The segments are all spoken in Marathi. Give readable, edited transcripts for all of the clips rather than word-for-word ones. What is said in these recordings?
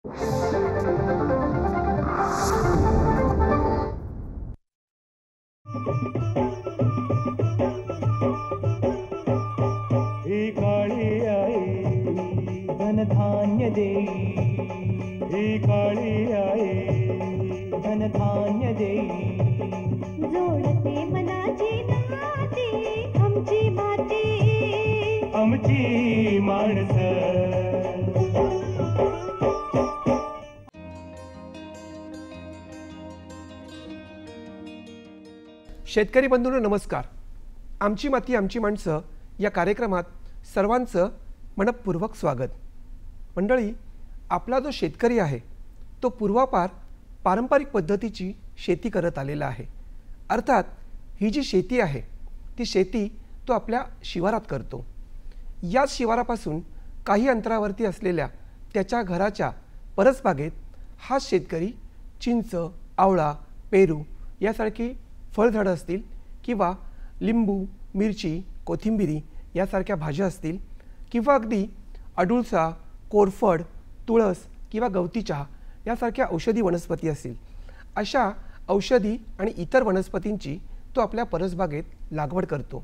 ही काळी आई धनधान्य देई, ही काळी आई धनधान्य देई, जोडते मनाची नाती आमची माती, आमची माणसं. शेतकरी बंधूंनो नमस्कार. आमची माती आमची माणसं या कार्यक्रमात सर्वांचं मनपूर्वक स्वागत. मंडळी, आपला जो शेतकरी आहे तो पूर्वापार पारंपरिक पद्धतीची शेती करत आलेला आहे. अर्थात ही जी शेती आहे ती शेती तो आपल्या शिवारात करतो. याच शिवारापासून काही अंतरावरती असलेल्या त्याच्या घराच्या परसबागेत हा शेतकरी चिंच, आवळा, पेरू यासारखी फळझाडं असतील किंवा लिंबू, मिरची, कोथिंबिरी यासारख्या भाज्या असतील किंवा अगदी अडुळसा, कोरफड, तुळस किंवा गवती चहा यासारख्या औषधी वनस्पती असतील, अशा औषधी आणि इतर वनस्पतींची तो आपल्या परसबागेत लागवड करतो.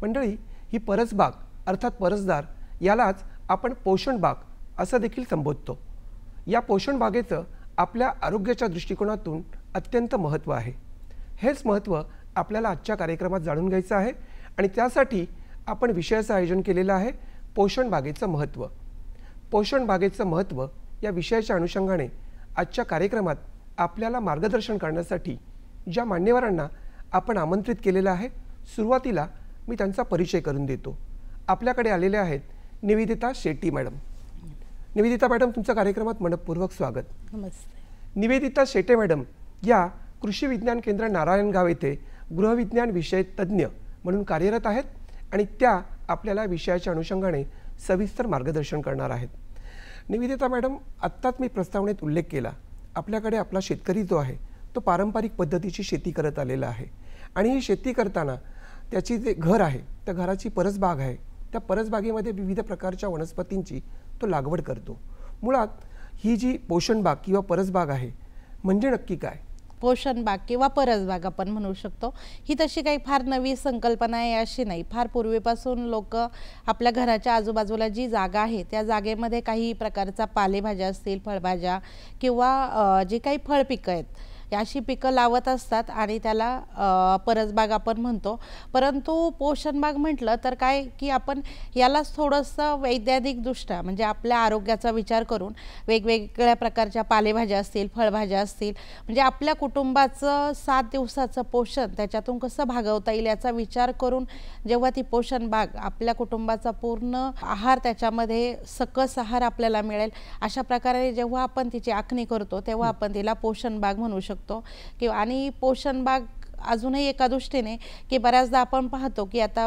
मंडळी, ही परसबाग अर्थात परसदार यालाच आपण पोषण बाग असं देखील संबोधतो. या पोषण बागेचं आपल्या आरोग्याच्या दृष्टिकोनातून अत्यंत महत्त्व आहे. हेच महत्त्व आपल्याला आजच्या कार्यक्रमात जाणून घ्यायचं आहे आणि त्यासाठी आपण विषयाचं आयोजन केलेलं आहे पोषण बागेचं महत्त्व. पोषण बागेचं महत्त्व या विषयाच्या अनुषंगाने आजच्या कार्यक्रमात आपल्याला मार्गदर्शन करण्यासाठी ज्या मान्यवरांना आपण आमंत्रित केलेलं आहे, सुरुवातीला मी त्यांचा परिचय करून देतो. आपल्याकडे आलेले आहेत निवेदिता शेट्टी मॅडम. निवेदिता मॅडम, तुमच्या कार्यक्रमात मनपूर्वक स्वागत. नमस्ते. निवेदिता शेट्टे मॅडम या कृषी विज्ञान केंद्र नारायणगाव येथे गृहविज्ञान विषय तज्ज्ञ म्हणून कार्यरत आहेत आणि त्या आपल्याला विषयाच्या अनुषंगाने सविस्तर मार्गदर्शन करणार आहेत. निवेदिता मॅडम, आत्ताच मी प्रस्तावनेत उल्लेख केला, आपल्याकडे आपला शेतकरी जो आहे तो पारंपरिक पद्धतीची शेती करत आलेला आहे आणि ही शेती करताना त्याची जे घर आहे त्या घराची परसबाग आहे, त्या परसबागेमध्ये विविध प्रकारच्या वनस्पतींची तो लागवड करतो. मुळात ही जी पोषण बाग किंवा परसबाग आहे म्हणजे नक्की काय? पोषण बाग किंवा परसबाग आपण म्हणू शकतो. ही तशी काही फार नवी संकल्पना आहे अशी नाही. फार पूर्वीपासून लोक आपल्या घराच्या आजूबाजूला जी जागा आहे त्या जागेमध्ये काही प्रकारचा पालेभाज्या असतील, फळभाज्या किंवा जे काही फळ पिकं आहेत अशी पिकं लावत असतात आणि त्याला परसबाग आपण म्हणतो. परंतु पोषण बाग म्हटलं तर काय की आपण यालाच थोडंसं वैज्ञानिकदृष्ट्या म्हणजे आपल्या आरोग्याचा विचार करून वेगवेगळ्या प्रकारच्या पालेभाज्या असतील, फळभाज्या असतील, म्हणजे आपल्या कुटुंबाचं 7 दिवसाचं पोषण त्याच्यातून कसं भागवता येईल याचा विचार करून जेव्हा ती पोषण बाग आपल्या कुटुंबाचा पूर्ण आहार त्याच्यामध्ये सकस आहार आपल्याला मिळेल अशा प्रकारे जेव्हा आपण तिची आखणी करतो तेव्हा आपण तिला पोषण बाग म्हणू शकतो. किंवा आणि पोषण बाग अजूनही एका दृष्टीने की बऱ्याचदा आपण पाहतो की आता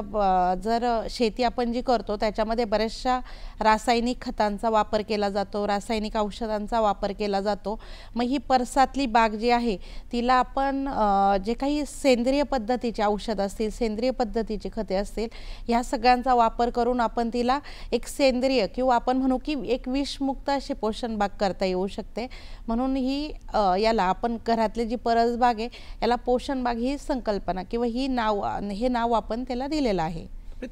जर शेती आपण जी करतो त्याच्यामध्ये बऱ्याचशा रासायनिक खतांचा वापर केला जातो, रासायनिक औषधांचा वापर केला जातो. मग ही परसातली बाग जी आहे तिला आपण जे काही सेंद्रिय पद्धतीचे औषध असतील, सेंद्रिय पद्धतीची खते असतील, ह्या सगळ्यांचा वापर करून आपण तिला एक सेंद्रिय किंवा आपण म्हणू की एक विषमुक्त अशी पोषण बाग करता येऊ शकते. म्हणून ही याला आपण घरातली जी परसबाग आहे याला पोषण बाग ही संकल्पना किंवा हे नाव आपण त्याला दिलेलं आहे.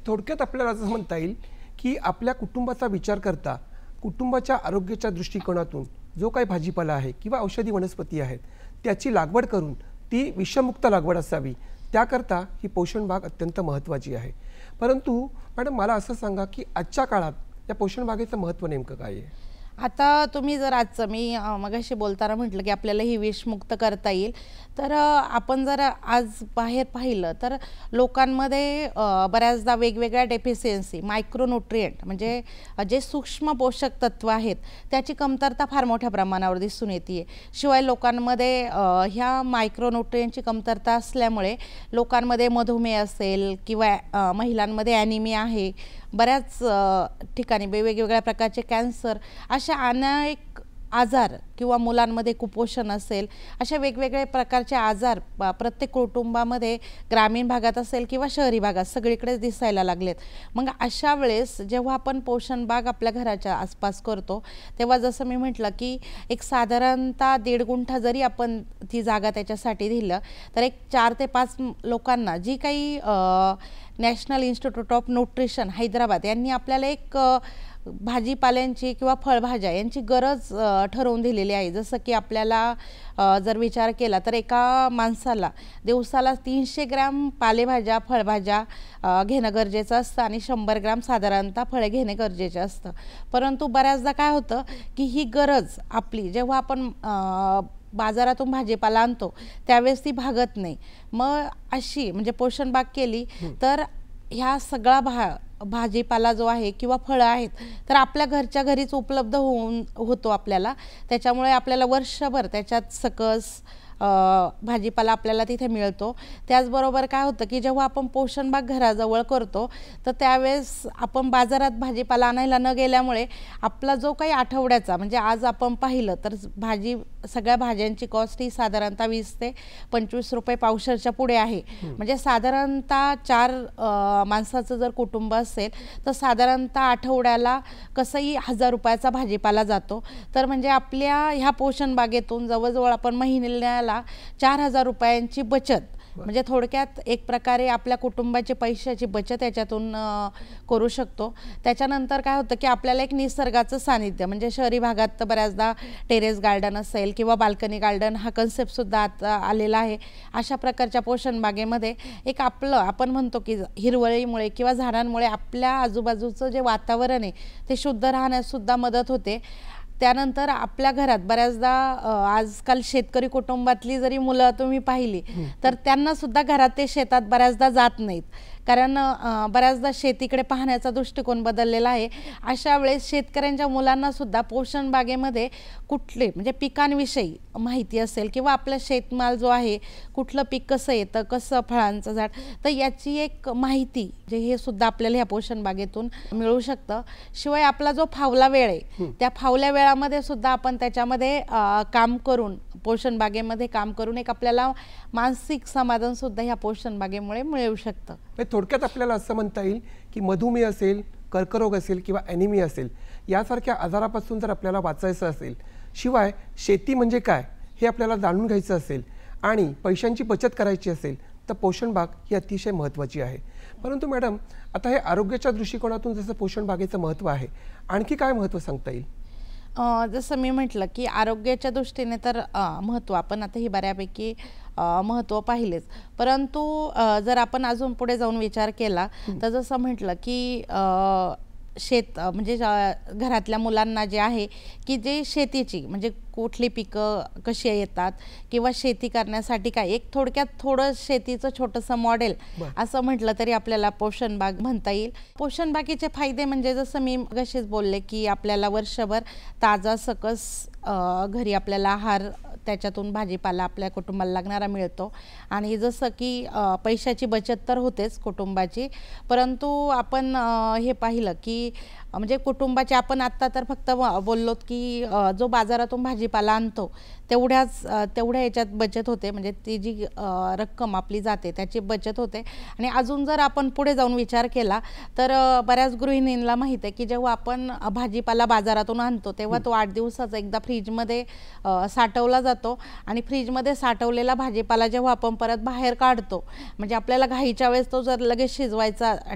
थोडक्यात आपल्याला असं म्हणता येईल की आपल्या कुटुंबाचा विचार करता कुटुंबाच्या आरोग्याच्या दृष्टिकोनातून जो काही भाजीपाला आहे किंवा औषधी वनस्पती आहेत त्याची लागवड करून ती विषमुक्त लागवड असावी, त्याकरता ही पोषण बाग अत्यंत महत्त्वाची आहे. परंतु मॅडम, मला असं सांगा की आजच्या काळात या पोषण बागेचं महत्त्व नेमकं काय आहे? आता तुम्ही जर आजचं मी मगाशी बोलताना म्हटलं की आपल्याला ही विषमुक्त करता येईल, तर आपण जर आज बाहेर पाहिलं तर लोकांमध्ये बऱ्याचदा वेगवेगळ्या डेफिशियन्सी, मायक्रोन्यूट्रिएंट म्हणजे जे सूक्ष्म पोषक तत्व आहेत त्याची कमतरता फार मोठ्या प्रमाणावर दिसून येते. शिवाय लोकांमध्ये ह्या मायक्रोन्यूट्रिएंटची कमतरता असल्यामुळे लोकांमध्ये मधुमेह असेल किंवा महिलांमध्ये ॲनिमिया आहे, बऱ्याच ठिकाणी वेगवेगळ्या प्रकारचे कॅन्सर, अशा अनेक आजार किंवा मुलांमध्ये कुपोषण असेल, अशा वेगवेगळे प्रकारचे आजार प्रत्येक कुटुंबामध्ये ग्रामीण भागात असेल किंवा शहरी भागात सगळीकडेच दिसायला लागलेत. मग अशा वेळेस जेव्हा आपण पोषण बाग आपल्या घराच्या आसपास करतो, तेव्हा जसं मी म्हटलं की एक साधारणतः 1.5 गुंठा जरी आपण ती जागा त्याच्यासाठी दिलं तर एक 4 ते 5 लोकांना, जी काही national institute of nutrition Hyderabad यांनी आपल्याला एक भाजीपाल्यांची किंवा फळभाज्या यांची गरज ठरवून दिलेली आहे. जसं की आपल्याला जर विचार केला तर एका माणसाला दिवसाला 300 ग्रॅम पालेभाज्या फळभाज्या घेणं गरजेचं असतं आणि 100 ग्रॅम साधारणतः फळे घेणे गरजेचे असतं. परंतु बऱ्याचदा काय होतं की ही गरज आपली जेव्हा आपण बाजारातून भाजीपाला आणतो त्यावेळेस ती भागत नाही. मग अशी म्हणजे पोषण बाग केली तर ह्या सगळा भाजीपाला जो आहे किंवा फळं आहेत तर आपल्या घरच्या घरीच उपलब्ध होतो आपल्याला. त्याच्यामुळे आपल्याला वर्षभर त्याच्यात सकस भाजीपाला आपल्याला तिथे मिळतो. त्याचबरोबर काय होतं की जेव्हा आपण पोषण बाग घराजवळ करतो तर त्यावेळेस आपण बाजारात भाजीपाला आणायला न गेल्यामुळे आपला जो काही आठवड्याचा म्हणजे आज आपण पाहिलं तर सगळ्या भाज्यांची कॉस्ट ही साधारणतः 20 ते 25 रुपये पावशेरच्या पुढे आहे. म्हणजे साधारणतः 4 माणसाचं जर कुटुंब असेल तर साधारणतः आठवड्याला कसंही 1000 रुपयाचा भाजीपाला जातो. तर म्हणजे आपल्या ह्या पोषण बागेतून जवळजवळ आपण महिन्याला 4000 रुपयांची बचत, म्हणजे थोडक्यात एक प्रकारे आपल्या कुटुंबाची पैशाची बचत याच्यातून करू शकतो. त्याच्यानंतर काय होतं की आपल्याला एक निसर्गाचं सानिध्य, म्हणजे शहरी भागात तर बऱ्याचदा टेरेस गार्डन असेल किंवा बाल्कनी गार्डन हा कन्सेप्टसुद्धा आता आलेला आहे. अशा प्रकारच्या पोषण बागेमध्ये एक आपण म्हणतो की हिरवळीमुळे किंवा झाडांमुळे आपल्या आजूबाजूचं जे वातावरण आहे ते शुद्ध राहण्याससुद्धा मदत होते. त्यानंतर आपल्या घरात बऱ्याचदा आजकाल शेतकरी कुटुंबातली जरी मुलं तुम्ही पाहिली तर त्यांना सुद्धा घरात ते शेतात बऱ्याचदा जात नाहीत, कारण बऱ्याचदा शेतीकडे पाहण्याचा दृष्टिकोन बदललेला आहे. अशा वेळेस शेतकऱ्यांच्या मुलांना सुद्धा पोषण बागेमध्ये कुठले म्हणजे पिकांविषयी माहिती असेल किंवा आपला शेतमाल जो आहे कुठलं पीक कसं येतं, कसं फळांचं झाड, तर याची एक माहिती जे हे सुद्धा आपल्याला ह्या पोषण बागेतून मिळू शकतं. शिवाय आपला जो फावला वेळ आहे त्या फावल्या वेळामध्ये सुद्धा आपण त्याच्यामध्ये काम करून पोषण बागेमध्ये काम करून एक आपल्याला मानसिक समाधान सुद्धा ह्या पोषण बागेमुळे मिळू शकतं. थोडक्यात आपल्याला असं म्हणता येईल की मधुमेह असेल, कर्करोग असेल किंवा ॲनिमिया असेल यासारख्या आजारापासून जर आपल्याला वाचायचं असेल, शिवाय शेती म्हणजे काय हे आपल्याला जाणून घ्यायचं असेल आणि पैशांची बचत करायची असेल तर पोषण बाग ही अतिशय महत्त्वाची आहे. परंतु मॅडम, आता हे आरोग्याच्या दृष्टिकोनातून जसं पोषण बागेचं महत्त्व आहे, आणखी काय महत्त्व सांगता येईल? जसं मी म्हटलं की आरोग्याच्या दृष्टीने तर महत्त्व आपण आता ही बऱ्यापैकी महत्त्व पाहिलेच. परंतु जर आपण अजून पुढे जाऊन विचार केला तर जसं म्हटलं की म्हणजे घरातल्या मुलांना जे आहे की जे शेतीची म्हणजे कुठली पिकं कशी येतात किंवा शेती करण्यासाठी काय एक थोडक्यात थोडं शेतीचं छोटंसं मॉडेल असं म्हटलं तरी आपल्याला पोषण बाग म्हणता येईल. पोषण बागेचे फायदे म्हणजे जसं मी मगाशीच बोलले की आपल्याला वर्षभर ताजा सकस घरी आपल्याला आहार त्याच्यातून भाजीपाला आपल्या कुटुंबाला लागणारा मिळतो आणि जसं की पैशाची बचत तर होतेच कुटुंबाची, परंतु आपण हे पाहिलं की म्हणजे कुटुंबाचे आपण आत्ता तर फक्त बोललोत की जो बाजारातून भाजीपाला आणतो तेवढ्या याच्यात बचत होते, म्हणजे ती जी रक्कम आपली जाते त्याची बचत होते. आणि अजून जर आपण पुढे जाऊन विचार केला तर बऱ्याच गृहिणींना माहीत आहे की जेव्हा आपण भाजीपाला बाजारातून आणतो तेव्हा तो 8 दिवसाचा एकदा फ्रीजमध्ये साठवला जातो आणि फ्रीजमध्ये साठवलेला भाजीपाला जेव्हा आपण परत बाहेर काढतो म्हणजे आपल्याला घाईच्या वेळेस तो जर लगेच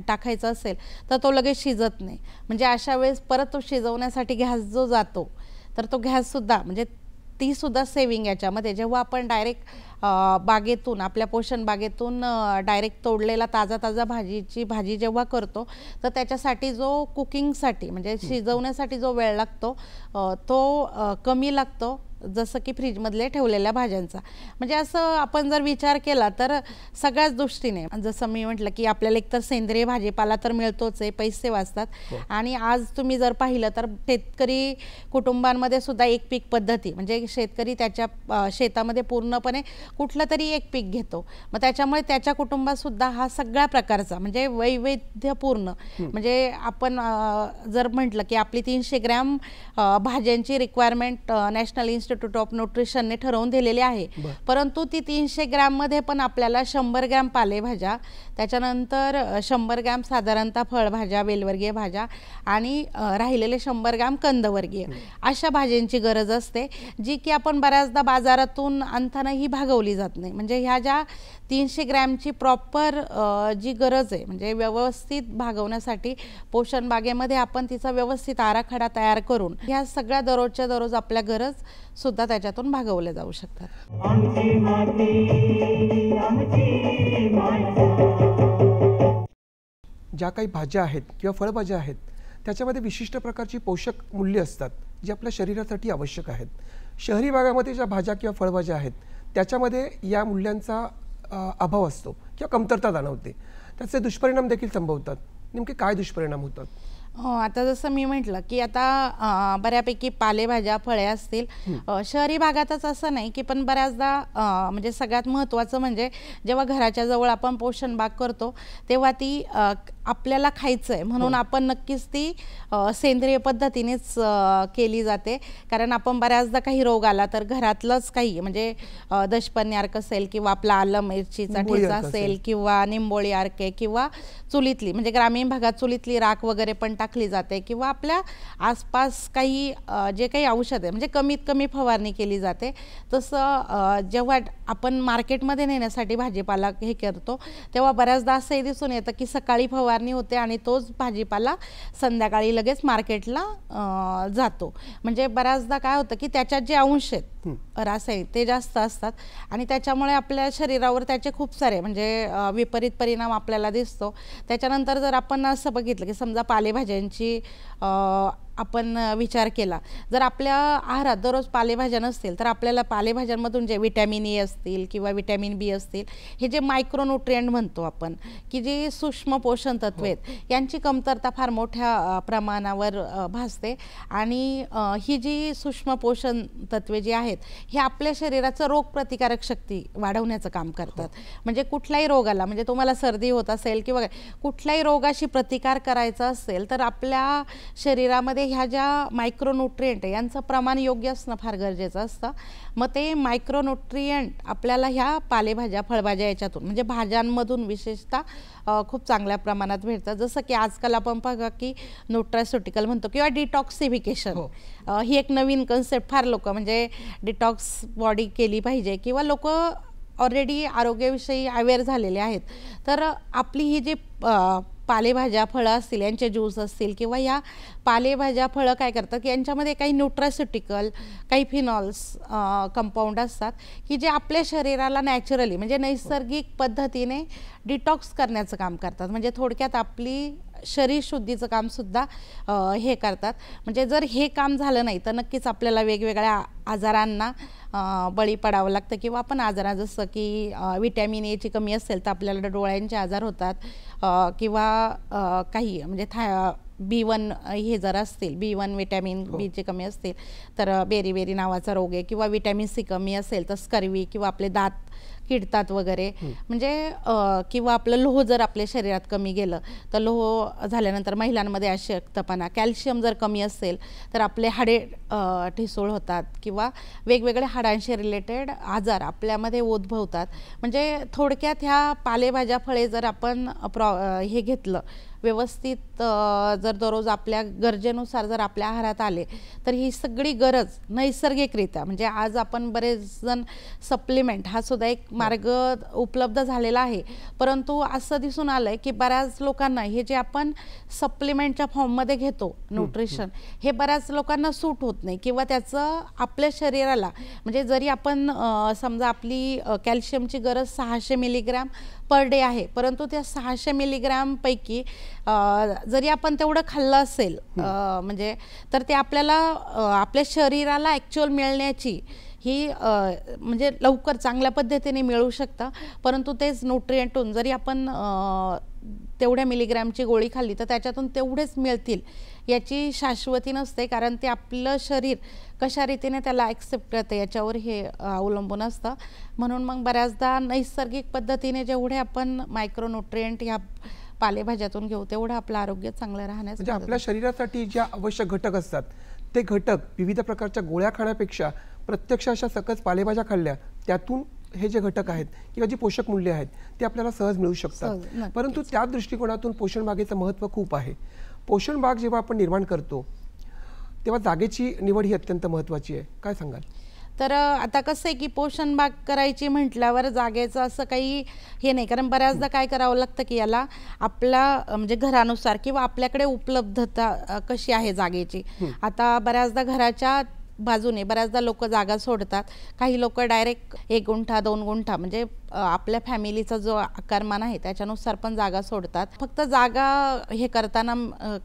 टाकायचा असेल तर तो लगेच शिजत नाही. म्हणजे अशा वेळेस परत तो शिजवण्यासाठी गॅस जो जातो तर तो गॅससुद्धा म्हणजे ती सुद्धा सेविंग याच्यामध्ये. जेव्हा आपण डायरेक्ट बागेतून आपल्या पोषण बागेतून डायरेक्ट तोडलेला ताजा भाजी जेव्हा करतो तर त्याच्यासाठी जो कुकिंगसाठी म्हणजे शिजवण्यासाठी जो वेळ लागतो तो कमी लागतो. जसं की फ्रीजमधले ठेवलेल्या भाज्यांचा. म्हणजे असं आपण जर विचार केला तर सगळ्याच दृष्टीने, जसं मी म्हटलं की आपल्याला एकतर सेंद्रिय भाजीपाला तर मिळतोच आहे, पैसे वाचतात. आणि आज तुम्ही जर पाहिलं तर शेतकरी कुटुंबांमध्ये सुद्धा एक पीक पद्धती, म्हणजे शेतकरी त्याच्या शेतामध्ये पूर्णपणे कुठलं तरी एक पीक घेतो. मग त्याच्यामुळे त्याच्या कुटुंबात सुद्धा हा सगळ्या प्रकारचा म्हणजे वैविध्यपूर्ण, म्हणजे आपण जर म्हटलं की आपली 300 ग्रॅम भाज्यांची रिक्वायरमेंट नॅशनल इन्स्टिट्यूट ऑफ न्यूट्रिशनने ठरवून दिलेली आहे. परंतु ती 300 ग्रॅममध्ये पण आपल्याला 100 ग्रॅम पालेभाज्या, त्याच्यानंतर 100 ग्रॅम साधारणतः फळभाज्या, वेलवर्गीय भाज्या आणि राहिलेले 100 ग्रॅम कंदवर्गीय अशा भाज्यांची गरज असते, जी की आपण बऱ्याचदा बाजारातून आणताना ही भागवली जात नाही. म्हणजे ह्या ज्या 300 ग्रॅमची प्रॉपर जी गरज आहे, म्हणजे व्यवस्थित भागवण्यासाठी पोषण बागेमध्ये आपण तिचा व्यवस्थित आराखडा तयार करून ह्या सगळ्या दररोजच्या दररोज आपल्या गरज सुद्धा त्याच्यातून भागवल्या जाऊ शकतात. आमची माती आमची माणसं. ज्या काही भाज्या आहेत किंवा फळभाज्या आहेत त्याच्यामध्ये विशिष्ट प्रकारची पोषक मूल्य असतात जी आपल्या शरीरासाठी आवश्यक आहेत. शहरी भागामध्ये ज्या भाज्या किंवा फळभाज्या आहेत त्याच्यामध्ये या मूल्यांचा अभाव असतो किंवा कमतरता जाणवते. त्याचे दुष्परिणाम देखील संभवतात. नेमके काय दुष्परिणाम होतात? हो, आता जसं मी म्हटलं की आता बऱ्यापैकी पालेभाज्या फळे असतील शहरी भागातच असं नाही की, पण बऱ्याचदा म्हणजे सगळ्यात महत्त्वाचं म्हणजे जेव्हा घराच्या जवळ आपण पोषण बाग करतो तेव्हा ती आपल्याला खायचं आहे म्हणून आपण नक्कीच ती सेंद्रिय पद्धतीनेच केली जाते. कारण आपण बऱ्याचदा काही रोग आला तर घरातलंच काही म्हणजे दशपर्णी अर्क असेल किंवा आपला आलं मिरचीचा ठेचा असेल किंवा निंबोळी अर्के किंवा चुलीतली म्हणजे ग्रामीण भागात चुलीतली राख वगैरे पण टाकली जाते किंवा आपल्या आसपास काही जे काही औषध आहे म्हणजे कमीत कमी फवारणी केली जाते. तसं जेव्हा आपण मार्केटमध्ये नेण्यासाठी भाजीपाला हे करतो तेव्हा बऱ्याचदा असंही दिसून येतं की सकाळी फवारणी होते आणि तोच भाजीपाला संध्याकाळी लगेच मार्केटला जातो. म्हणजे बऱ्याचदा काय होतं की त्याच्यात जे अंश आहेत रासायनिक ते जास्त असतात आणि त्याच्यामुळे आपल्या शरीरावर त्याचे खूप सारे म्हणजे विपरीत परिणाम आपल्याला दिसतो. त्याच्यानंतर जर आपण असं बघितलं की समजा पालेभाज्यांची आपण विचार केला, जर आपल्या आहारात दररोज पालेभाज्या नसतील तर आपल्याला पालेभाज्यांमधून जे विटॅमिन ए असतील किंवा विटॅमिन बी असतील हे जे मायक्रोन्यूट्रिएंट म्हणतो आपण की जी सूक्ष्म पोषण तत्वे आहेत यांची कमतरता फार मोठ्या प्रमाणावर भासते. आणि ही जी सूक्ष्म पोषण तत्वे जी आहेत हे आपल्या शरीराचं रोगप्रतिकारक शक्ती वाढवण्याचं काम करतात. म्हणजे कुठलाही रोग आला म्हणजे तुम्हाला सर्दी होत असेल किंवा कुठल्याही रोगाशी प्रतिकार करायचा असेल तर आपल्या शरीरामध्ये ह्या ज्या मायक्रोन्यूट्रिएंट आहे यांचं प्रमाण योग्य असणं फार गरजेचं असतं. मग ते मायक्रोन्यूट्रिएंट आपल्याला ह्या पालेभाज्या फळभाज्या याच्यातून म्हणजे भाज्यांमधून विशेषतः खूप चांगल्या प्रमाणात भेटतात. जसं की आजकाल आपण बघा की न्यूट्रास्युटिकल म्हणतो किंवा डिटॉक्सिफिकेशन ही एक नवीन कन्सेप्ट फार लोक म्हणजे डिटॉक्स बॉडी केली पाहिजे किंवा लोक ऑलरेडी आरोग्याविषयी अवेअर झालेले आहेत. तर आपली ही जी पालेभाज्या फळं असतील यांचे ज्यूस असतील किंवा या पालेभाज्या फळं काय करतात की यांच्यामध्ये काही न्यूट्रास्युटिकल काही फिनॉल्स कंपाऊंड असतात की जे आपल्या शरीराला नॅचरली म्हणजे नैसर्गिक पद्धतीने डिटॉक्स करण्याचं काम करतात. म्हणजे थोडक्यात आपली शरीर शुद्धीचं कामसुद्धा हे करतात. म्हणजे जर हे काम झालं नाही तर नक्कीच आपल्याला वेगवेगळ्या आजारांना बळी पडावं लागतं किंवा आपण आजारा जसं की विटॅमिन एची कमी असेल तर आपल्याला डोळ्यांचे आजार होतात किंवा काही म्हणजे B1 हे जर असतील B1 विटॅमिन बीचे कमी असतील तर बेरी नावाचा रोग आहे किंवा विटॅमिन सी कमी असेल तर स्कर्वी किंवा आपले दात किडतात वगैरे. म्हणजे किंवा आपलं लोह जर आपल्या शरीरात कमी गेलं तर लोह झाल्यानंतर महिलांमध्ये अशक्तपणा, कॅल्शियम जर कमी असेल तर आपले हाडे ठिसूळ होतात किंवा वेगवेगळे हाडांशी रिलेटेड आजार आपल्यामध्ये उद्भवतात. म्हणजे थोडक्यात ह्या पालेभाज्या फळे जर आपण हे घेतलं व्यवस्थित जर दररोज आपल्या गरजेनुसार जर आपल्या आहारात आले तर ही सगळी गरज नैसर्गिकरित्या म्हणजे आज आपण बरेच जण सप्लिमेंट हा सुद्धा एक मार्ग उपलब्ध झालेला आहे. परंतु असं दिसून आलंय की बऱ्याच लोकांना हे जे आपण सप्लिमेंटच्या फॉर्ममध्ये घेतो न्यूट्रिशन हे बऱ्याच लोकांना सूट होत नाही किंवा त्याचं आपल्या शरीराला म्हणजे जरी आपण समजा आपली कॅल्शियमची गरज 600 मिलीग्रॅम पर डे आहे परंतु त्या 600 मिलीग्रॅम पैकी जरी आपण तेवढं खाल्लं असेल म्हणजे तर ते आपल्याला आपल्या शरीराला ॲक्च्युअल मिळण्याची ही म्हणजे लवकर चांगल्या पद्धतीने मिळू शकतं, परंतु तेच न्यूट्रिएंटून जरी आपण तेवढ्या मिलीग्रॅमची गोळी खाल्ली तर त्याच्यातून तेवढेच मिळतील याची शाश्वती नसते, कारण ते आपलं शरीर कशा रीतीने त्याला ॲक्सेप्ट करतं याच्यावर हे अवलंबून असतं. म्हणून मग बऱ्याचदा नैसर्गिक पद्धतीने जेवढे आपण मायक्रोन्यूट्रिएंट ह्या पालेभाज्यातून घेऊ तेवढं आपलं आरोग्य चांगलं राहण्यास म्हणजे आपल्या शरीरासाठी ज्या आवश्यक घटक असतात ते घटक विविध प्रकारच्या गोळ्या खाण्यापेक्षा प्रत्यक्ष अशा सकस पालेभाज्या खाल्ल्या त्यातून हे जे घटक आहेत किंवा जी पोषक मूल्य आहेत ते आपल्याला सहज मिळू शकतात. परंतु त्या दृष्टिकोनातून पोषण बागेचं महत्त्व खूप आहे. पोषण बाग जेव्हा आपण निर्माण करतो तेव्हा जागेची निवड ही अत्यंत महत्त्वाची आहे. काय सांगाल? तर आता कसं आहे की पोषण बाग करायची म्हटल्यावर जागेचं असं काही हे नाही, कारण बऱ्याचदा काय करावं लागतं की याला आपला म्हणजे घरानुसार किंवा आपल्याकडे उपलब्धता कशी आहे जागेची. आता बऱ्याचदा घराच्या बाजूने बऱ्याचदा लोक जागा सोडतात, काही लोक डायरेक्ट 1 गुंठा 2 गुंठा म्हणजे आपल्या फॅमिलीचा जो आकारमान आहे त्याच्यानुसार पण जागा सोडतात. फक्त जागा हे करताना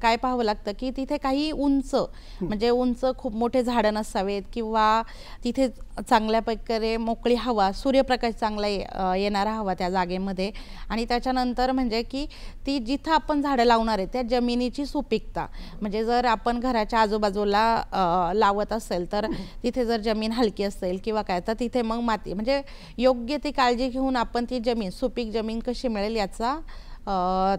काय पाहावं लागतं की तिथे काही उंच म्हणजे उंच खूप मोठे झाडं नसावेत किंवा तिथे चांगल्या प्रकारे मोकळी हवा सूर्यप्रकाश चांगला येणारा हवा त्या जागेमध्ये. आणि त्याच्यानंतर म्हणजे की ती जिथं आपण झाडं लावणार आहे त्या जमिनीची सुपीकता, म्हणजे जर आपण घराच्या आजूबाजूला लावत असेल तर तिथे जर जमीन हलकी असेल किंवा काय तर तिथे मग माती म्हणजे योग्य ती काळजी घेऊन आपण ती जमीन सुपीक जमीन कशी मिळेल याचा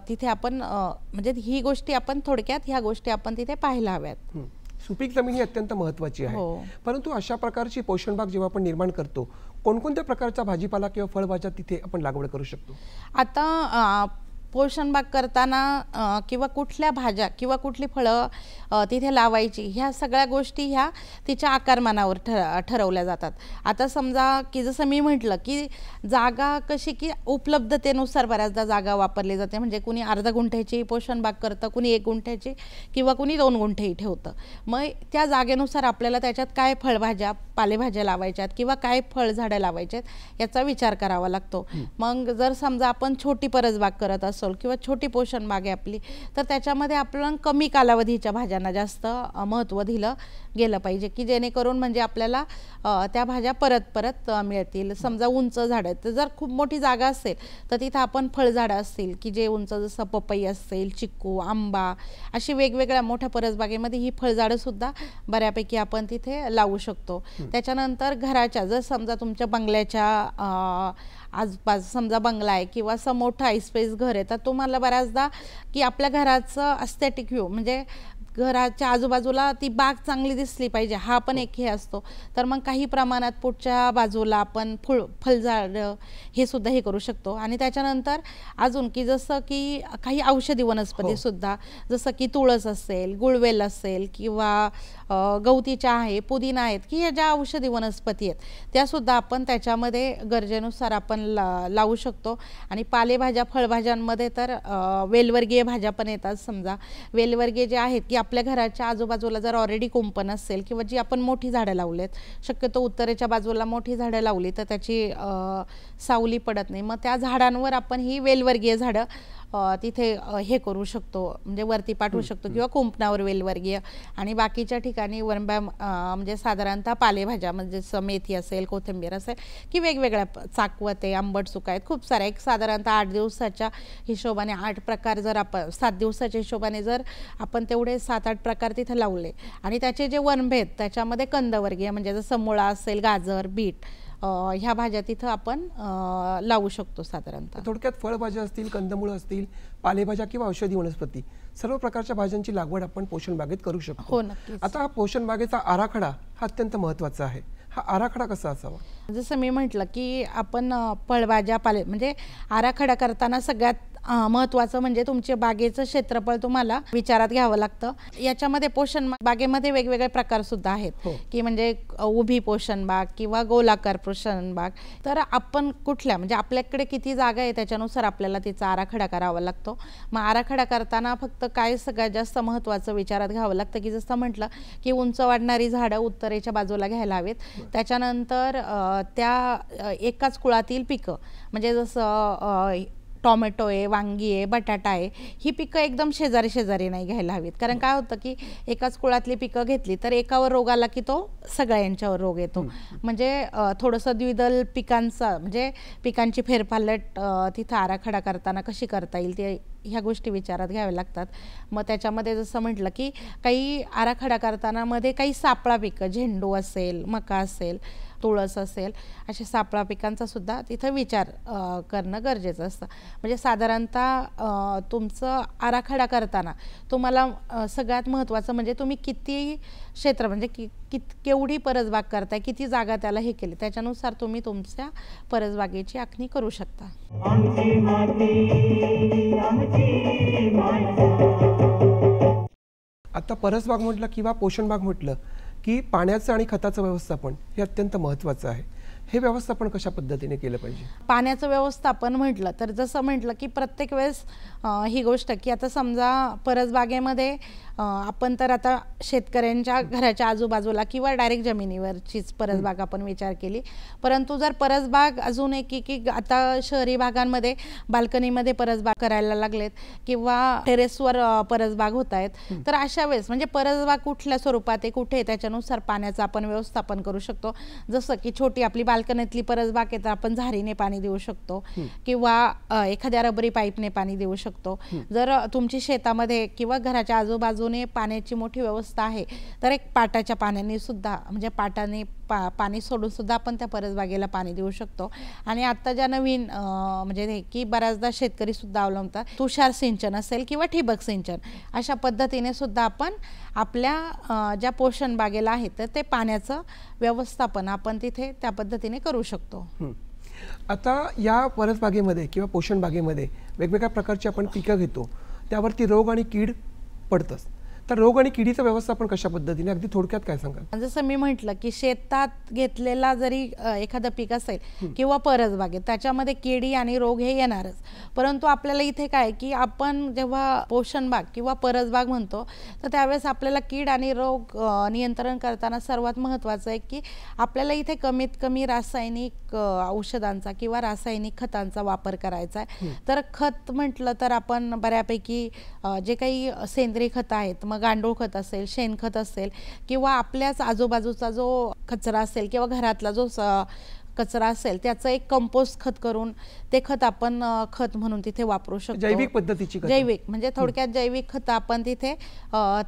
तिथे आपण म्हणजे ही गोष्टी आपण थोडक्यात ह्या गोष्टी आपण तिथे पाहायला हव्यात. सुपीक जमीन ही अत्यंत महत्त्वाची आहे. परंतु अशा प्रकारची पोषण बाग जेव्हा आपण निर्माण करतो कोणकोणत्या प्रकारचा भाजीपाला किंवा फळभाज्या तिथे आपण लागवड करू शकतो? आता पोषण बाग करताना किंवा कुठल्या भाज्या किंवा कुठली फळं तिथे लावायची ह्या सगळ्या गोष्टी ह्या तिच्या आकारमानावर ठरवल्या जातात. आता समजा की जसं मी म्हटलं की जागा कशी की उपलब्धतेनुसार बऱ्याचदा जागा वापरली जाते, म्हणजे कुणी अर्धा गुंठ्याची पोषण बाग करतं, कुणी 1 गुंठ्याची किंवा कुणी 2 गुंठेही ठेवतं. मग त्या जागेनुसार आपल्याला त्याच्यात काय फळभाज्या पालेभाज्या लावायच्यात किंवा काय फळझाडं लावायच्यात याचा विचार करावा लागतो. मग जर समजा आपण छोटी परसबाग करत असो किंवा छोटी पोषण बाग आहे आपली तर त्याच्यामध्ये आपण कमी कालावधीच्या भाज्यांना जास्त महत्त्व दिलं गेलं पाहिजे की जेणेकरून म्हणजे आपल्याला त्या भाज्या परत परत मिळतील. समजा उंच झाडं तर जर खूप मोठी जागा असेल तर तिथं आपण फळझाडं असतील की जे उंच जसं पपई असेल, चिक्कू, आंबा अशी वेगवेगळ्या मोठ्या परसबागेमध्ये ही फळझाडं सुद्धा बऱ्यापैकी आपण तिथे लावू शकतो. त्याच्यानंतर घराच्या जर समजा तुमच्या बंगल्याच्या आजपास समजा बंगला आहे किंवा असं मोठं आईस्पेस घर आहे तर तुम्हाला बऱ्याचदा की आपल्या घराचं अस्थेटिक व्ह्यू म्हणजे घराच्या आजूबाजूला ती बाग चांगली दिसली पाहिजे हा पण एक हे असतो. तर मग काही प्रमाणात पुढच्या बाजूला आपण फळझाड हे सुद्धा हे करू शकतो. आणि त्याच्यानंतर अजून की जसं की काही औषधी वनस्पती सुद्धा जसं की तुळस असेल, गुळवेल असेल किंवा गवती चहा आहे, पुदिना आहेत की ह्या ज्या औषधी वनस्पती आहेत त्या सुद्धा आपण त्याच्यामध्ये गरजेनुसार आपण लावू शकतो. आणि पालेभाज्या फळभाज्यांमध्ये तर वेलवर्गीय भाज्या पण येतात. समजा वेलवर्गीय जे आहेत की आपल्या घराच्या आजूबाजूला जर ऑलरेडी कुंपण असेल किंवा जी आपण मोठी झाडं लावलेत, शक्यतो उत्तरेच्या बाजूला मोठी झाडं लावली तर त्याची सावली पडत नाही, मग त्या झाडांवर आपण ही वेलवर्गीय झाडं तिथे हे करू शकतो म्हणजे वरती पाठवू शकतो किंवा कुंपणावर वेलवर्गीय. आणि बाकीच्या ठिकाणी वरंब्या म्हणजे साधारणतः पालेभाज्या म्हणजे मेथी असेल, कोथिंबीर असेल की वेगवेगळ्या चाकवत आहे, आंबट चुका आहेत, खूप साऱ्या एक साधारणतः 8 दिवसाच्या हिशोबाने 8 प्रकार जर आपण 7 दिवसाच्या हिशोबाने जर आपण तेवढे 7-8 प्रकार तिथे लावले आणि त्याचे जे वनभे आहेत त्याच्यामध्ये कंदवर्गीय म्हणजे जसं मुळा असेल, गाजर, बीट ह्या भाज्या तिथं आपण लावू शकतो. साधारणतः थोडक्यात फळभाज्या असतील, कंदमुळं असतील, पालेभाज्या किंवा औषधी वनस्पती सर्व प्रकारच्या भाज्यांची लागवड आपण पोषण बागेत करू शकतो. हो, नक्कीच. आता हा पोषण बागेचा आराखडा हा अत्यंत महत्त्वाचा आहे. हा आराखडा कसा असावा? जसं मी म्हटलं की आपण फळभाज्या म्हणजे आराखडा करताना सगळ्यात महत्त्वाचं म्हणजे तुमच्या बागेचं क्षेत्रफळ तुम्हाला विचारात घ्यावं लागतं. याच्यामध्ये पोषण बागेमध्ये वेगवेगळे प्रकार सुद्धा आहेत की म्हणजे उभी पोषण बाग किंवा गोलाकार पोषण बाग. तर आपण कुठल्या म्हणजे आपल्याकडे किती जागा आहे त्याच्यानुसार आपल्याला तिचा आराखडा करावा लागतो. मग आराखडा करताना फक्त काय सगळ्यात जास्त महत्त्वाचं विचारात घ्यावं लागतं की जसं म्हटलं की उंच वाढणारी झाडं उत्तरेच्या बाजूला घ्यायला हवेत. त्याच्यानंतर त्या एकाच कुळातील पिकं म्हणजे जसं टोमॅटो आहे, वांगी आहे, बटाटा आहे, ही पिकं एकदम शेजारी शेजारी नाही घ्यायला हवीत. कारण काय होतं की एकाच कुळातली पिकं घेतली तर एकावर रोग आला की तो सगळ्यांच्यावर रोग येतो. म्हणजे थोडंसं द्विदल पिकांचा म्हणजे पिकांची फेरफालट तिथं आराखडा करताना कशी करता येईल ते ह्या गोष्टी विचारात घ्याव्या लागतात. मग त्याच्यामध्ये जसं म्हटलं की काही आराखडा करताना मध्ये काही सापळा पिकं, झेंडू असेल, मका असेल, तुळस असेल, अशा सापळा पिकांचा सुद्धा तिथं विचार करणं गरजेचं असतं. म्हणजे साधारणतः तुमचं आराखडा करताना तुम्हाला सगळ्यात महत्त्वाचं म्हणजे तुम्ही किती क्षेत्र म्हणजे केवढी परसबाग करताय, किती जागा त्याला हे केली, त्याच्यानुसार तुम्ही तुमच्या परसबागेची आखणी करू शकता. आमची माती आमची माणसं. आता परसबाग म्हटलं किंवा पोषण बाग म्हटलं की पाण्याचं आणि खताचं व्यवस्थापन हे अत्यंत महत्त्वाचं आहे. हे व्यवस्थापन कशा पद्धतीने केलं पाहिजे? पाण्याचं व्यवस्थापन म्हटलं तर जसं म्हटलं की प्रत्येक वेळेस ही गोष्ट की आता समजा परसबागेमध्ये आपण तर आता शेतकऱ्यांच्या घराच्या आजूबाजूला किंवा डायरेक्ट जमिनीवरचीच परसबाग आपण विचार केली. परंतु जर परसबाग अजून एक की आता शहरी भागांमध्ये बाल्कनीमध्ये परसबाग करायला लागलेत किंवा टेरेसवर परसबाग होत आहेत, तर अशा वेळेस म्हणजे परसबाग कुठल्या स्वरूपात आहे, कुठे, त्याच्यानुसार पाण्याचं आपण व्यवस्थापन करू शकतो. जसं की छोटी आपली बाल्कनीतली परसबाग आहे तर आपण झारीने पाणी देऊ शकतो किंवा एखाद्या रबरी पाईपने पाणी देऊ शकतो. जर तुमची शेतामध्ये किंवा घराच्या आजूबाजूने पाण्याची मोठी व्यवस्था आहे तर एक पाटाच्या पाण्याने सुद्धा म्हणजे पाटाने पाणी सोडून सुद्धा आपण त्या परसबागेला पाणी देऊ शकतो. आणि आता ज्या नवीन म्हणजे की बऱ्याचदा शेतकरी सुद्धा अवलंबतात, तुषार सिंचन असेल किंवा ठिबक सिंचन, अशा पद्धतीने सुद्धा आपण आपल्या ज्या पोषण बागेला आहे तर ते पाण्याचं व्यवस्थापन आपण तिथे त्या पद्धतीने करू शकतो. आता या परसबागेमध्ये किंवा पोषण बागेमध्ये वेगवेगळ्या प्रकारची आपण पिकं घेतो, त्यावरती रोग आणि कीड पडतंच. तर रोग आणि किडीचं व्यवस्थापन कशा पद्धतीने, अगदी थोडक्यात काय सांगाल? जसं मी म्हटलं की शेतात घेतलेला जरी एखादं पीक असेल किंवा परसबागेत, त्याच्यामध्ये किडी आणि रोग हे येणारच. परंतु आपल्याला इथे काय की आपण जेव्हा पोषण बाग किंवा परसबाग म्हणतो तर त्यावेळेस आपल्याला कीड आणि रोग नियंत्रण करताना सर्वात महत्त्वाचं आहे की आपल्याला इथे कमीत कमी रासायनिक औषधांचा किंवा रासायनिक खतांचा वापर करायचा आहे. तर खत म्हटलं तर आपण बऱ्यापैकी जे काही सेंद्रिय खतं आहेत, मग गांडूळ खत असेल, शेणखत असेल किंवा आपल्याच आजूबाजूचा जो कचरा असेल किंवा घरातला जो कचरा असेल त्याचं एक कंपोस्ट खत करून ते खत आपण खत म्हणून तिथे वापरू शकतो. जैविक पद्धतीची जैविक म्हणजे थोडक्यात जैविक खत आपण तिथे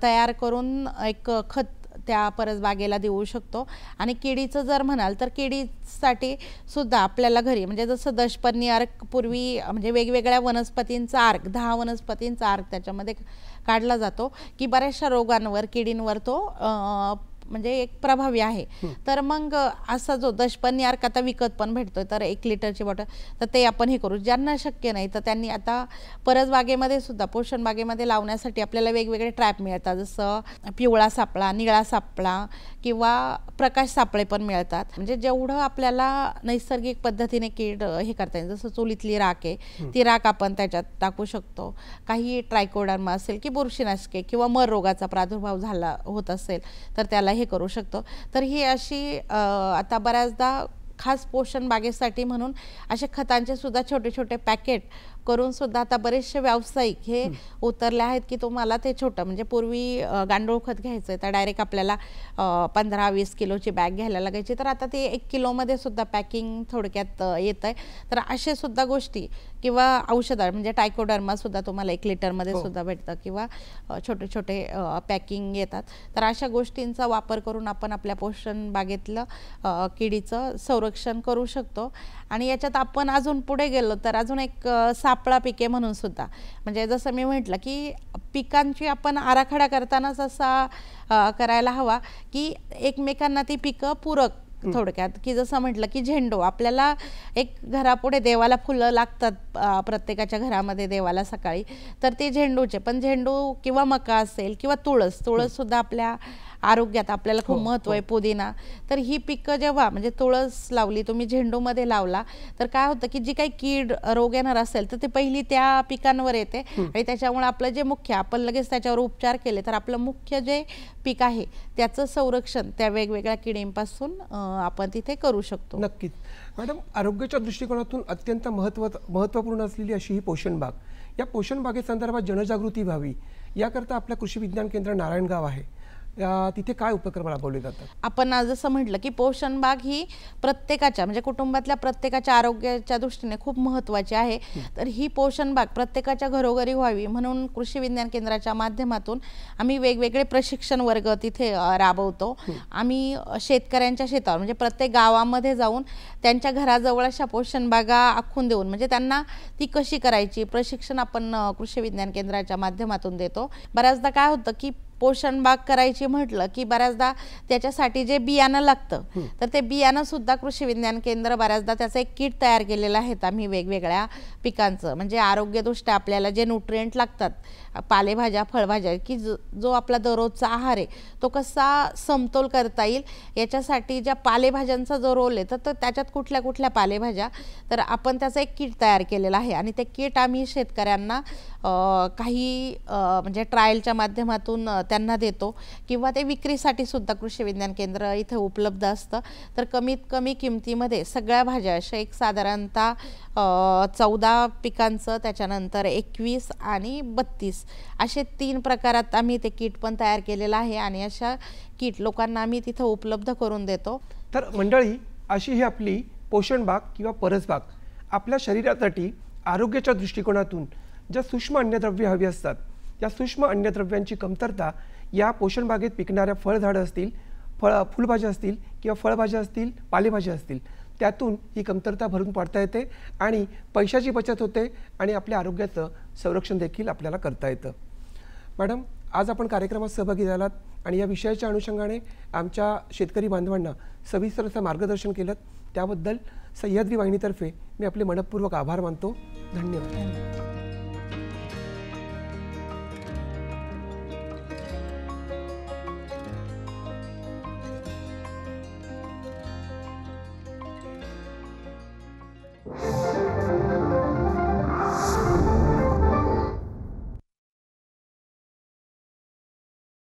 तयार करून एक खत त्या परसबागेला देऊ शकतो. आणि किडीचं जर म्हणाल तर किडीसाठी सुद्धा आपल्याला घरी म्हणजे जसं दशपर्णी अर्क पूर्वी म्हणजे वेगवेगळ्या वनस्पतींचा अर्क 10 वनस्पतींचा अर्क त्याच्यामध्ये काढला जातो की बऱ्याचशा रोगांवर किडींवर तो म्हणजे एक प्रभावी आहे. तर मग असा जो दशपर्णी अर्क आता विकत पण भेटतोय तर 1 लिटरची बॉटल, तर ते आपण हे करू. ज्यांना शक्य नाही तर त्यांनी आता परसबागेमध्ये सुद्धा पोषण बागेमध्ये लावण्यासाठी आपल्याला वेगवेगळे ट्रॅप मिळतात, जसं पिवळा सापळा, निळा सापळा किंवा प्रकाश सापळे पण मिळतात. म्हणजे जेवढं आपल्याला नैसर्गिक पद्धतीने कीड हे करता येईल, जसं चुलीतली राख आहे ती राख आपण त्याच्यात टाकू शकतो. काही ट्रायकोडर्मा असेल की बुरशीनाशके किंवा मर रोगाचा प्रादुर्भाव झाला होत असेल तर त्याला हे करू शकतो. तर ही अशी आता बऱ्याचदा खास पोषण बागेसाठी म्हणून असे खतांचे सुद्धा छोटे छोटे पॅकेट करून सुद्धा आता बरेचसे व्यावसायिक हे उतरले आहेत की तुम्हाला ते छोटं म्हणजे पूर्वी गांडूळ खत घ्यायचं आहे तर डायरेक्ट आपल्याला 15-20 किलोची बॅग घ्यायला लागायची, तर आता ते 1 किलोमध्ये सुद्धा पॅकिंग थोडक्यात येत आहे. तर असे सुद्धा गोष्टी किंवा औषधं म्हणजे टायकोडर्मा सुद्धा तुम्हाला 1 लिटरमध्ये सुद्धा भेटतं किंवा छोटे छोटे पॅकिंग येतात. तर अशा गोष्टींचा वापर करून आपण आपल्या पोषण बागेतलं किडीचं संरक्षण करू शकतो. आणि याच्यात आपण अजून पुढे गेलो तर अजून एक सापळा पिके म्हणून सुद्धा म्हणजे जसं मी म्हटलं की पिकांची आपण आराखडा करतानाच असा करायला हवा की एकमेकांना ती पिकं पूरक. थोडक्यात की जसं म्हटलं की झेंडू आपल्याला एक घरापुढे देवाला फुलं लागतात प्रत्येकाच्या घरामध्ये देवाला सकाळी, तर ते झेंडूचे पण झेंडू किंवा मका असेल किंवा तुळस सुद्धा आपल्या आरोग्यात आपल्याला खूप महत्त्व आहे पुदिना. तर ही पिकं जेव्हा म्हणजे तुळस लावली तुम्ही, झेंडूमध्ये लावला, तर काय होतं की जी काही कीड रोग येणार असेल तर ते पहिली त्या पिकांवर येते आणि त्याच्यामुळे आपलं जे मुख्य, आपण लगेच त्याच्यावर उपचार केले तर आपलं मुख्य जे पीक आहे त्याचं संरक्षण त्या वेगवेगळ्या किडींपासून आपण तिथे करू शकतो. नक्कीच मॅडम, आरोग्याच्या दृष्टिकोनातून अत्यंत महत्त्वपूर्ण असलेली अशी ही पोषण बाग, या पोषण बागेसंदर्भात जनजागृती व्हावी याकरता आपल्या कृषी विज्ञान केंद्र नारायणगाव आहे, तिथे काय उपक्रम राबवले जातात? आपण आज जसं म्हटलं की पोषण बाग ही प्रत्येकाच्या म्हणजे कुटुंबातल्या प्रत्येकाच्या आरोग्याच्या दृष्टीने खूप महत्त्वाची आहे. तर ही पोषण बाग प्रत्येकाच्या घरोघरी व्हावी म्हणून कृषी विज्ञान केंद्राच्या माध्यमातून आम्ही वेगवेगळे प्रशिक्षण वर्ग तिथे राबवतो. आम्ही शेतकऱ्यांच्या शेतावर म्हणजे प्रत्येक गावामध्ये जाऊन त्यांच्या घराजवळ अशा पोषण बागा आखून देऊन म्हणजे त्यांना ती कशी करायची प्रशिक्षण आपण कृषी विज्ञान केंद्राच्या माध्यमातून देतो. बऱ्याचदा काय होतं की पोषण बाग करायची म्हटलं की बऱ्याचदा त्याच्यासाठी जे बियाणं लागतं तर ते बियाणं सुद्धा कृषी विज्ञान केंद्र बऱ्याचदा त्याचं एक किट तयार केलेलं आहे आम्ही वेगवेगळ्या पिकांचं, म्हणजे आरोग्यदृष्ट्या आपल्याला जे न्यूट्रिएंट लागतात पालेभाज्या फळभाज्या की जो आपला दररोजचा आहार आहे तो कसा समतोल करता येईल याच्यासाठी ज्या पालेभाज्यांचा जो रोल आहे तर त्याच्यात कुठल्या कुठल्या पालेभाज्या, तर आपण त्याचं एक किट तयार केलेलं आहे आणि ते किट आम्ही शेतकऱ्यांना काही म्हणजे ट्रायलच्या माध्यमातून त्यांना देतो किंवा ते विक्रीसाठी सुद्धा कृषी विज्ञान केंद्र इथे उपलब्ध असतं. तर कमीत कमी किमतीमध्ये सगळ्या भाज्या अशा एक साधारणतः 14 पिकांचं, त्याच्यानंतर 21 आणि 32 असे 3 प्रकारात आम्ही ते किट पण तयार केलेलं आहे आणि अशा किट लोकांना आम्ही तिथं उपलब्ध करून देतो. तर मंडळी, अशी ही आपली पोषण बाग किंवा परसबाग आपल्या शरीरासाठी आरोग्याच्या दृष्टिकोनातून ज्या सूक्ष्म अन्नद्रव्ये हवी असतात या सूक्ष्म अन्नद्रव्यांची कमतरता या पोषण बागेत पिकणाऱ्या फळझाडं असतील, फुलभाज्या असतील किंवा फळभाज्या असतील, पालेभाज्या असतील, त्यातून ही कमतरता भरून पाडता येते आणि पैशाची बचत होते आणि आपल्या आरोग्याचं संरक्षण देखील आपल्याला करता येतं. मॅडम, आज आपण कार्यक्रमात सहभागी झालात आणि या विषयाच्या अनुषंगाने आमच्या शेतकरी बांधवांना सविस्तर असं मार्गदर्शन केलं, त्याबद्दल सह्याद्री वाहिनीतर्फे मी आपले मनपूर्वक आभार मानतो. धन्यवाद.